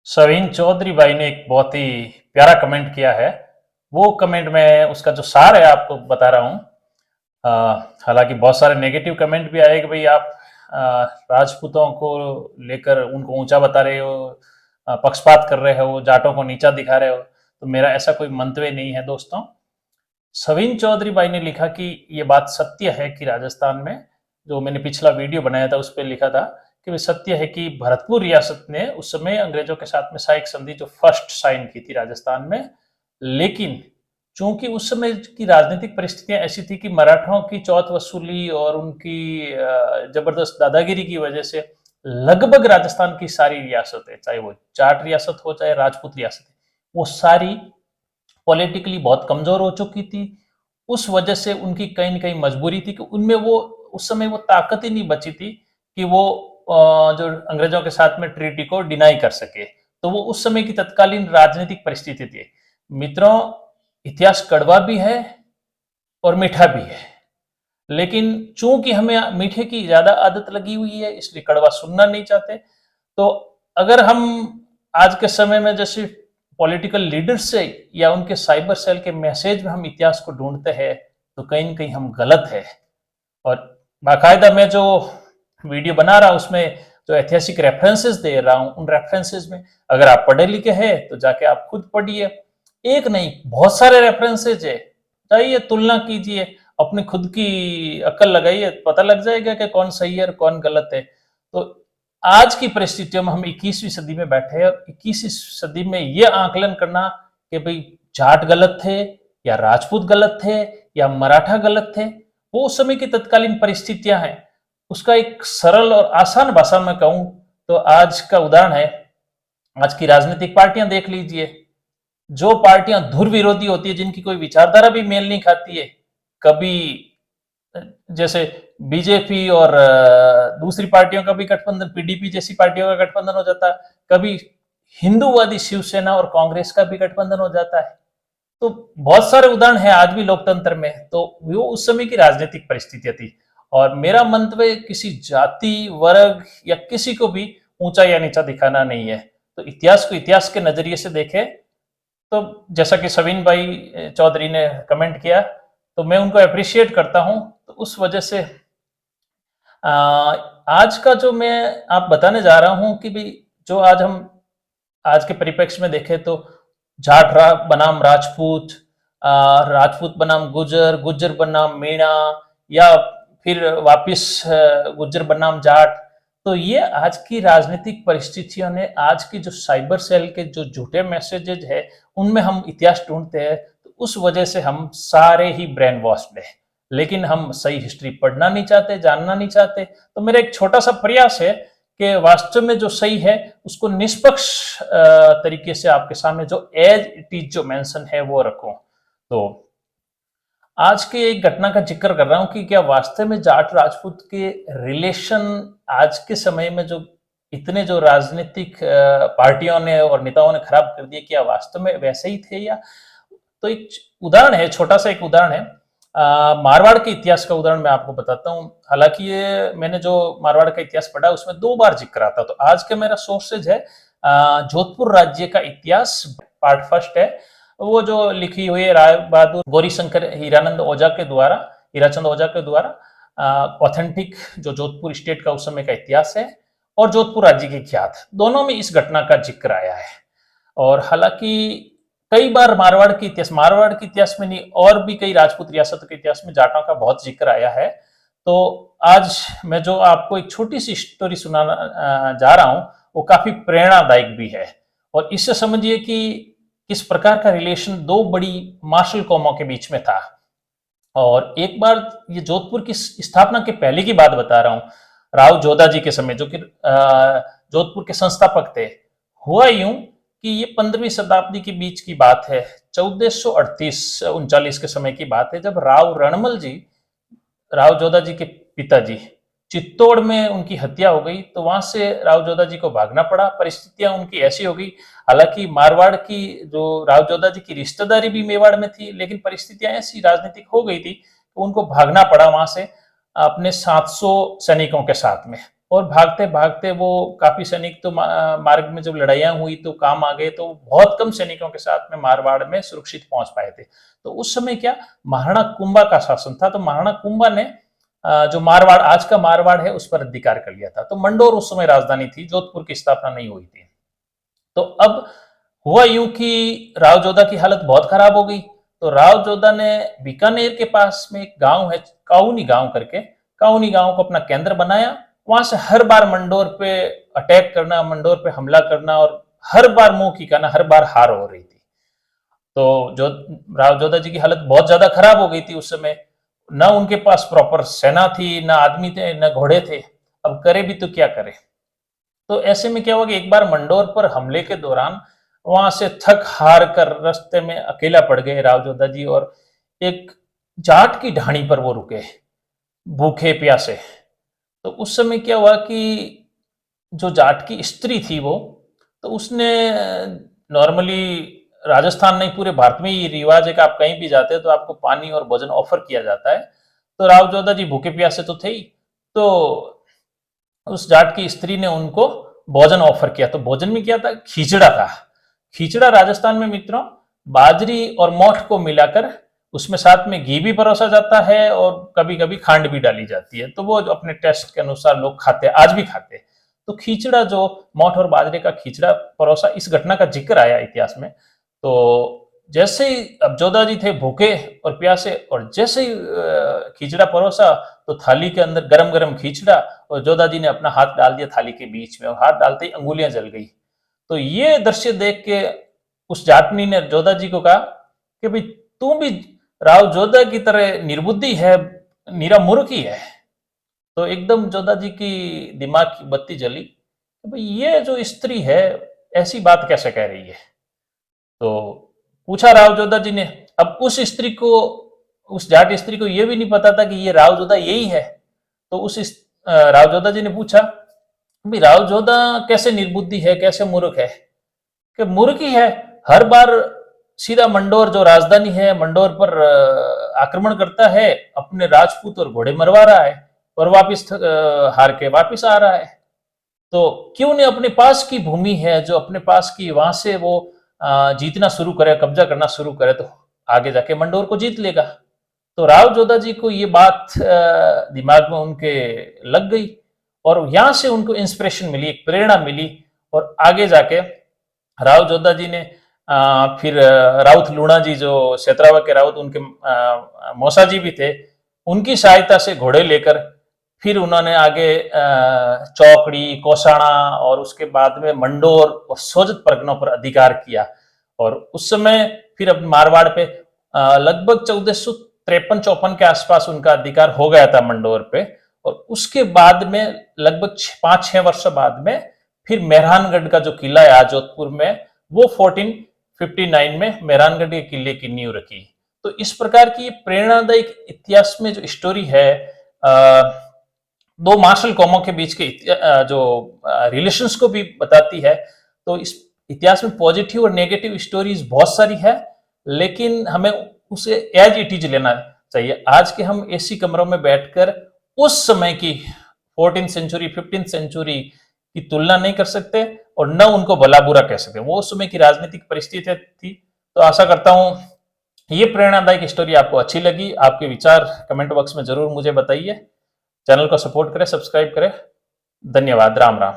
सवीन चौधरी भाई ने एक बहुत ही प्यारा कमेंट किया है। वो कमेंट में उसका जो सार है आपको बता रहा हूँ। हालांकि बहुत सारे नेगेटिव कमेंट भी आए कि भाई आप अ, राजपूतों को लेकर उनको ऊंचा बता रहे हो, पक्षपात कर रहे हो, जाटों को नीचा दिखा रहे हो। तो मेरा ऐसा कोई मंतव्य नहीं है दोस्तों। सवीन चौधरी भाई ने लिखा कि ये बात सत्य है कि राजस्थान में, जो मैंने पिछला वीडियो बनाया था उस पर लिखा था कि वे सत्य है कि भरतपुर रियासत ने उस समय अंग्रेजों के साथ में सहायक संधि जो फर्स्ट साइन की थी राजस्थान में। लेकिन चूंकि उस समय की राजनीतिक परिस्थितियां ऐसी थी कि मराठों की चौथ वसूली और उनकी जबरदस्त दादागिरी की वजह से लगभग राजस्थान की सारी रियासतें, चाहे वो जाट रियासत हो चाहे राजपूत रियासत, वो सारी पॉलिटिकली बहुत कमजोर हो चुकी थी। उस वजह से उनकी कहीं ना कहीं मजबूरी थी कि उनमें वो उस समय वो ताकत ही नहीं बची थी कि वो जो अंग्रेजों के साथ में ट्रीटी को डिनाई कर सके। तो वो उस समय की तत्कालीन राजनीतिक परिस्थिति थी। मित्रों, इतिहास कड़वा भी है और मीठा भी है, लेकिन चूंकि हमें मीठे की ज्यादा आदत लगी हुई है इसलिए कड़वा सुनना नहीं चाहते। तो अगर हम आज के समय में जैसे पॉलिटिकल लीडर से या उनके साइबर सेल के मैसेज में हम इतिहास को ढूंढते हैं तो कहीं न कहीं हम गलत है। और बाकायदा मैं जो वीडियो बना रहा हूं उसमें जो ऐतिहासिक रेफरेंसेस दे रहा हूं, उन रेफरेंसेस में अगर आप पढ़े लिखे हैं तो जाके आप खुद पढ़िए। एक नहीं, बहुत सारे रेफरेंसेज है, जाइए तुलना कीजिए, अपनी खुद की अक्ल लगाइए, पता लग जाएगा कि कौन सही है और कौन गलत है। तो आज की परिस्थितियों में हम 21वीं सदी में बैठे हैं और 21वीं सदी में यह आकलन करना कि भाई जाट गलत थे या राजपूत गलत थे या मराठा गलत थे, वो उस समय की तत्कालीन परिस्थितियां हैं। उसका एक सरल और आसान भाषा में कहूं तो आज का उदाहरण है, आज की राजनीतिक पार्टियां देख लीजिए। जो पार्टियां धुर विरोधी होती है, जिनकी कोई विचारधारा भी मेल नहीं खाती है, कभी जैसे बीजेपी और दूसरी पार्टियों का भी गठबंधन, पीडीपी जैसी पार्टियों का गठबंधन हो जाता है, कभी हिंदूवादी शिवसेना और कांग्रेस का भी गठबंधन हो जाता है। तो बहुत सारे उदाहरण हैं आज भी लोकतंत्र में। तो वो उस समय की राजनीतिक परिस्थितियां थी। और मेरा मंतव्य किसी जाति, वर्ग या किसी को भी ऊंचा या नीचा दिखाना नहीं है। तो इतिहास को इतिहास के नजरिए से देखें। तो जैसा कि सवीन भाई चौधरी ने कमेंट किया, तो मैं उनको अप्रिशिएट करता हूं। तो उस वजह से आज का जो मैं आप बताने जा रहा हूं कि भाई जो आज हम आज के परिप्रेक्ष्य में देखें तो जाट बनाम राजपूत, राजपूत बनाम गुजर, गुजर बनाम मीणा, या फिर वापिस गुजर बनाम जाट। तो ये आज की राजनीतिक परिस्थितियों ने, आज की जो साइबर सेल के जो झूठे मैसेजेज है उनमें हम इतिहास ढूंढते हैं, तो उस वजह से हम सारे ही ब्रेन वॉश्ड है। लेकिन हम सही हिस्ट्री पढ़ना नहीं चाहते, जानना नहीं चाहते। तो मेरा एक छोटा सा प्रयास है कि वास्तव में जो सही है उसको निष्पक्ष तरीके से आपके सामने जो एज इट इज जो मेंशन है वो रखूं। तो आज के एक घटना का जिक्र कर रहा हूं कि क्या वास्तव में जाट राजपूत के रिलेशन आज के समय में जो इतने जो राजनीतिक पार्टियों ने और नेताओं ने खराब कर दिए, क्या वास्तव में वैसे ही थे? या तो एक उदाहरण है, छोटा सा एक उदाहरण है। मारवाड़ के इतिहास का उदाहरण मैं आपको बताता हूँ। हालांकि ये मैंने जो मारवाड़ का इतिहास पढ़ा उसमें 2 बार जिक्र आता। तो आज का मेरा सोर्सेज है जोधपुर राज्य का इतिहास, पार्ट फर्स्ट है। वो जो लिखी हुई है राय बहादुर गौरीशंकर हीरानंद ओझा के द्वारा, हीराचंद ओझा के द्वारा, ऑथेंटिक जो जोधपुर स्टेट का उस समय का इतिहास है और जोधपुर राज्य की ख्यात, दोनों में इस घटना का जिक्र आया है। और हालांकि कई बार मारवाड़ के इतिहास में नहीं, और भी कई राजपूत रियासतों के इतिहास में जाटों का बहुत जिक्र आया है। तो आज मैं जो आपको एक छोटी सी स्टोरी सुनाना जा रहा हूं वो काफी प्रेरणादायक भी है। और इससे समझिए कि किस प्रकार का रिलेशन 2 बड़ी मार्शल कौमों के बीच में था। और एक बार, ये जोधपुर की स्थापना के पहले की बात बता रहा हूं, राव जोधा जी के समय, जो कि जोधपुर के संस्थापक थे। हुआ यूं कि ये 15वीं शताब्दी के बीच की बात है, 1438-39 के समय की बात है, जब राव रणमल जी, राव जोधा जी के पिताजी, चित्तौड़ में उनकी हत्या हो गई। तो वहां से राव जोधा जी को भागना पड़ा। परिस्थितियां उनकी ऐसी हो गई, हालांकि मारवाड़ की जो राव जोधा जी की रिश्तेदारी भी मेवाड़ में थी, लेकिन परिस्थितियां ऐसी राजनीतिक हो गई थी तो उनको भागना पड़ा वहां से अपने 700 सैनिकों के साथ में। और भागते भागते वो काफी सैनिक तो मार्ग में जब लड़ाइयां हुई तो काम आ गए, तो बहुत कम सैनिकों के साथ में मारवाड़ में सुरक्षित पहुंच पाए थे। तो उस समय क्या महाराणा कुंभा का शासन था, तो महाराणा कुंभा ने जो मारवाड़, आज का मारवाड़ है, उस पर अधिकार कर लिया था। तो मंडोर उस समय राजधानी थी, जोधपुर की स्थापना नहीं हुई थी। तो अब हुआ यूं कि राव जोधा की हालत बहुत खराब हो गई। तो राव जोधा ने बीकानेर के पास में एक गांव है, काउनी गांव करके, काउनी गांव को अपना केंद्र बनाया। वहां से हर बार मंडोर पे अटैक करना, मंडोर पे हमला करना, और हर बार मुंह की कहना, हर बार हार हो रही थी। तो जो राव जोधा जी की हालत बहुत ज्यादा खराब हो गई थी उस समय। न उनके पास प्रॉपर सेना थी, न आदमी थे, न घोड़े थे। अब करे भी तो क्या करे। तो ऐसे में क्या हुआ कि एक बार मंडोर पर हमले के दौरान वहां से थक हार कर रास्ते में अकेला पड़ गए राव जोधा जी, और एक जाट की ढाणी पर वो रुके, भूखे प्यासे। तो उस समय क्या हुआ कि जो जाट की स्त्री थी वो, तो उसने, नॉर्मली राजस्थान नहीं पूरे भारत में ये रिवाज है कि आप कहीं भी जाते हो तो आपको पानी और भोजन ऑफर किया जाता है। तो राव जोधा जी भूखे प्यासे तो थे ही, तो उस जाट की स्त्री ने उनको भोजन ऑफर किया। तो भोजन में क्या था, खिचड़ा था। खिचड़ा राजस्थान में मित्रों बाजरी और मोठ को मिलाकर उसमें साथ में घी भी परोसा जाता है और कभी कभी खांड भी डाली जाती है। तो वो जो अपने टेस्ट के अनुसार लोग खाते हैं, आज भी खाते हैं। तो खिचड़ा, जो मोठ और बाजरे का खिचड़ा परोसा, इस घटना का जिक्र आया इतिहास में। तो जैसे ही अब जोधा जी थे भूखे और प्यासे, और जैसे ही खिचड़ा परोसा तो थाली के अंदर गरम गरम खिचड़ा, और जोधा जी ने अपना हाथ डाल दिया थाली के बीच में, और हाथ डालते ही अंगुलियां जल गई। तो ये दृश्य देख के उस जाटनी ने जोधा जी को कहा कि भाई तू भी राव जोधा की तरह निर्बुद्धि है, नीरा मूर्ख ही है। तो एकदम जोधा जी की दिमाग की बत्ती जली कि भाई ये जो स्त्री है ऐसी बात कैसे कह रही है। तो पूछा राव जोधा जी ने। अब उस स्त्री को, उस जाट स्त्री को यह भी नहीं पता था कि ये राव जोधा यही है। तो राव जोधा जी ने पूछा भाई राव जोधा कैसे निर्बुद्धि है, कैसे मूर्ख है। कि मूर्ख ही है, हर बार सीधा मंडोर जो राजधानी है मंडोर पर आक्रमण करता है, अपने राजपूत और घोड़े मरवा रहा है, और वापिस हार के वापिस आ रहा है। तो क्यों नहीं अपने पास की भूमि है, जो अपने पास की, वहां से वो जीतना शुरू करे, कब्जा करना शुरू करे, तो आगे जाके मंडोर को जीत लेगा। तो राव जोधा जी को ये बात दिमाग में उनके लग गई, और यहां से उनको इंस्पिरेशन मिली, एक प्रेरणा मिली। और आगे जाके राव जोधा जी ने फिर राउत लूणा जी, जो क्षेत्रावा के राउत, उनके मौसा जी भी थे, उनकी सहायता से घोड़े लेकर फिर उन्होंने आगे चौकड़ी, कौसाणा, और उसके बाद में मंडोर और सोजत परगनों पर अधिकार किया। और उस समय फिर अब मारवाड़ पे लगभग 1453-54 के आसपास उनका अधिकार हो गया था मंडोर पे। और उसके बाद में लगभग 5-6 वर्ष बाद में फिर मेहरानगढ़ का जो किला है आज जोधपुर में, वो 1459 में मेहरानगढ़ के किले की नींव रखी। तो इस प्रकार की प्रेरणादायक इतिहास में जो स्टोरी है, दो मार्शल कौमों के बीच के जो रिलेशंस को भी बताती है। तो इस इतिहास में पॉजिटिव और नेगेटिव स्टोरीज बहुत सारी है, लेकिन हमें उसे एज इट इज लेना चाहिए। आज के हम एसी कमरों में बैठकर उस समय की 14th सेंचुरी 15th सेंचुरी की तुलना नहीं कर सकते, और न उनको भला बुरा कह सकते। वो उस समय की राजनीतिक परिस्थिति थी। तो आशा करता हूं ये प्रेरणादायक स्टोरी आपको अच्छी लगी। आपके विचार कमेंट बॉक्स में जरूर मुझे बताइए। चैनल को सपोर्ट करें, सब्सक्राइब करें। धन्यवाद। राम राम।